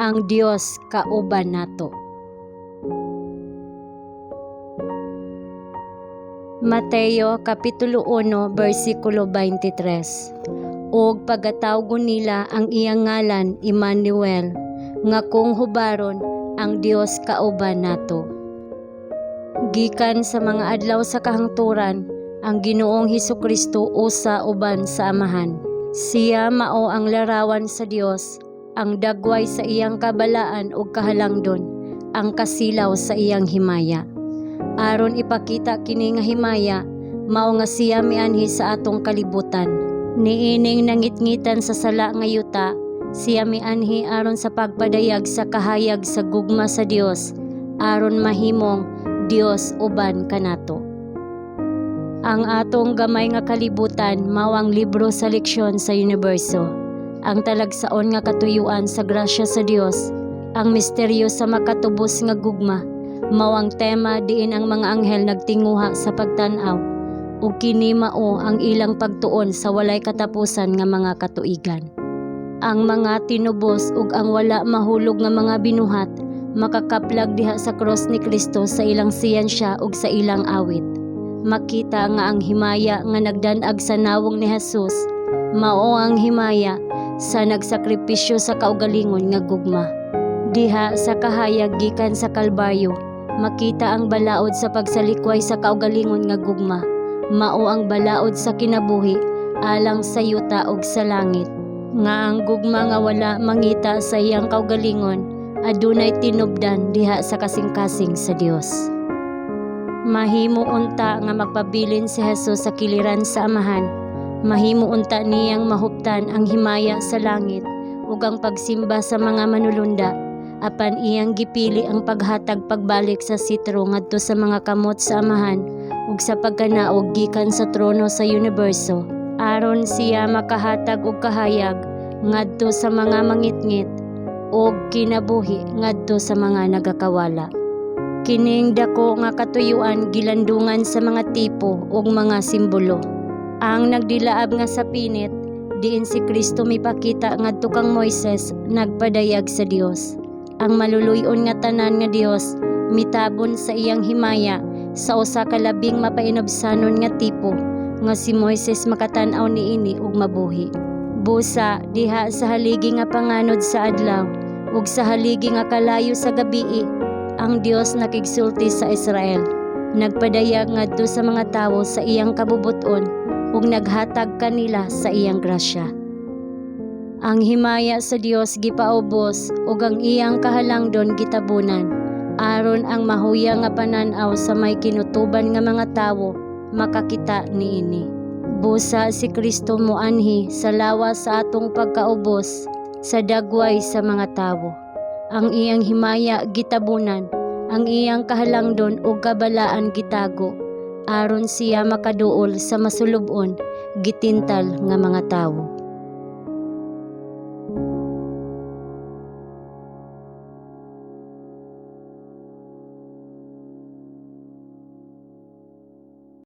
ang Dios kauban nato. Mateo Kapitulo 1 versikulo 23. Og pagatawgon nila ang iyang ngalan Emmanuel, nga kung hubaron ang Dios kauban nato. Gikan sa mga adlaw sa kahangturan, ang Ginoong Hesukristo usa uban sa Amahan. Siya mao ang larawan sa Dios, ang dagway sa iyang kabalaan ug kahalangdon, ang kasilaw sa iyang himaya. Aron ipakita kini nga himaya, mao nga siya mianhi sa atong kalibutan. Niining nangitngitan sa sala nga yuta, siya mianhi aron sa pagpadayag sa kahayag sa gugma sa Dios, aron mahimong Dios uban kanato. Ang atong gamay nga kalibutan mao ang libro sa leksyon sa universo, ang talagsaon nga katuyuan sa grasya sa Dios, ang misteryo sa makatubos nga gugma, mao ang tema diin ang mga anghel nagtinguha sa pagtan-aw, ug kini mao ang ilang pagtuon sa walay katapusan nga mga katuigan. Ang mga tinubos ug ang wala mahulog nga mga binuhat makakaplag diha sa cross ni Kristo sa ilang siyensya ug sa ilang awit. Makita nga ang himaya nga nagdanag sa nawong ni Jesus mao ang himaya sa nagsakripisyo sa kaugalingon nga gugma. Diha sa kahayag gikan sa Kalbaryo, makita ang balaod sa pagsalikway sa kaugalingon nga gugma, mao ang balaod sa kinabuhi alang sa yuta ug sa langit, nga ang gugma nga wala mangita sa iyang kaugalingon adunay tinubdan diha sa kasing-kasing sa Dios. Mahimo unta nga magpabilin si Jesus sa kiliran sa Amahan, mahimo unta niyang mahuptan ang himaya sa langit ug ang pagsimba sa mga manulunda, apan iyang gipili ang paghatag pagbalik sa sitro ngadto sa mga kamot sa Amahan ug sa pagkanaog gikan sa trono sa universo, aron siya makahatag og kahayag ngadto sa mga mangitngit ug kinabuhi ngadto sa mga nagakawala. Kining dako nga katuyuan gilandungan sa mga tipo ug mga simbolo. Ang nagdilaab nga sa pinit, diin si Kristo mipakita ngadto kang Moises nagpadayag sa Dios. Ang maluluy-on nga tanan nga Dios mitabon sa iyang himaya sa usa ka labing mapainobsanon nga tipo nga si Moises makatan-aw niini ug mabuhi. Busa diha sa haligi nga panganod sa adlaw ug sa haligi nga kalayo sa gabii, ang Dios nakigsulti sa Israel, nagpadayag ngadto sa mga tawo sa iyang kabubuton ug naghatag kanila sa iyang grasya. Ang himaya sa Dios gipaubos ug ang iyang kahalangdon gitabunan, aron ang mahuyang nga panan-aw sa may kinutuban nga mga tawo makakita niini. Busa si Kristo moanhi sa lawas sa atong pagkaubos sa dagway sa mga tawo. Ang iyang himaya gitabunan, ang iyang kahalangdon ug kabalaan gitago, aron siya makaduol sa masulub-on gitintal nga mga tawo.